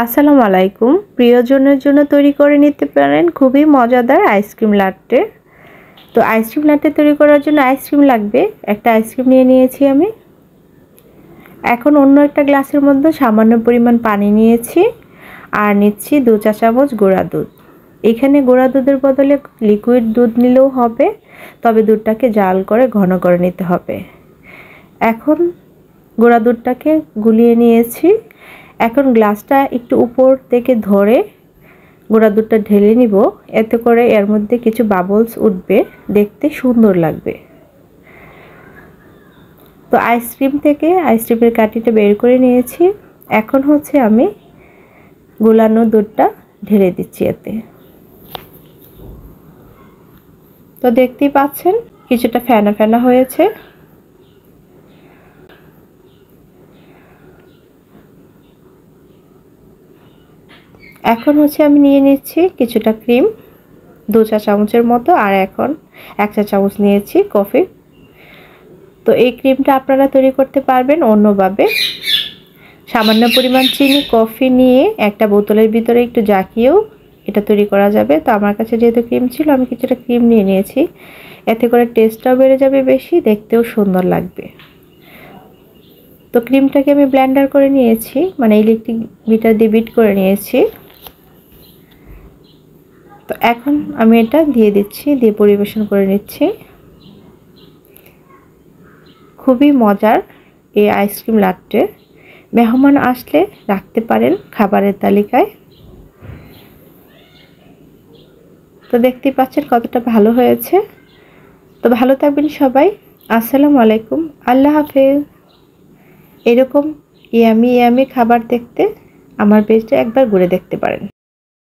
আসসালামু আলাইকুম। প্রিয়জনের জন্য তৈরি করে নিতে পারেন খুবই মজাদার আইসক্রিম লাট্টে। তো আইসক্রিম লাট্টে তৈরি করার জন্য আইসক্রিম লাগবে। একটা আইসক্রিম নিয়ে নিয়েছি আমি। এখন অন্য একটা গ্লাসের মধ্যে সামান্য পরিমাণ পানি নিয়েছি আর নিচ্ছি 2 চা চামচ গুঁড়া দুধ। এখানে গুঁড়া দুধের বদলে লিকুইড দুধ নিলেও হবে, তবে দুধটাকে জাল করে ঘন করে নিতে হবে। এখন গুঁড়া দুধটাকে গুলিয়ে নিয়েছি। এখন গ্লাসটা একটু উপর থেকে ধরে গুঁড়া দুধটা ঢেলে নিব, এতে করে এর মধ্যে কিছু বাবলস উঠবে, দেখতে সুন্দর লাগবে। তো আইসক্রিমের কাঠিটা বের করে নিয়েছি। এখন আমি গোলানো দুধটা ঢেলে দিচ্ছি এতে। তো দেখতেই পাচ্ছেন কিছুটা ফেনা ফেনা হয়েছে। এখন আমি নিয়ে নিচ্ছি কিছুটা ক্রিম, 2 চা চামচের মতো, আর এখন 1 চা চামচ নিয়েছি কফি। তো এই ক্রিমটা আপনারা তৈরি করতে পারবেন অন্যভাবে। সামান্য পরিমাণ চিনি, কফি নিয়ে একটা বোতলের ভিতরে একটু জাকিয়েও এটা তৈরি করা যাবে। তো আমার কাছে যেহেতু ক্রিম ছিল, আমি কিছুটা ক্রিম নিয়ে নিয়েছি। এতে করে টেস্টটাও বেড়ে যাবে বেশি, দেখতেও সুন্দর লাগবে। তো ক্রিমটাকে আমি ব্লেন্ডার করে নিয়েছি, মানে ইলেকট্রিক বিটার দিয়ে বিট করে নিয়েছি। তো এখন আমি এটা দিয়ে দিচ্ছি, দিয়ে পরিবেশন করে নিচ্ছি। খুবই মজার এই আইসক্রিম লাট্টে। মেহমান আসলে রাখতে পারেন খাবারের তালিকায়। তো দেখতেই পাচ্ছেন কতটা ভালো হয়েছে। তো ভালো থাকবেন সবাই। আসসালামু আলাইকুম, আল্লাহ হাফেজ। এরকম ইয়ামি ইয়ামি খাবার দেখতে আমার পেজটা একবার ঘুরে দেখতে পারেন।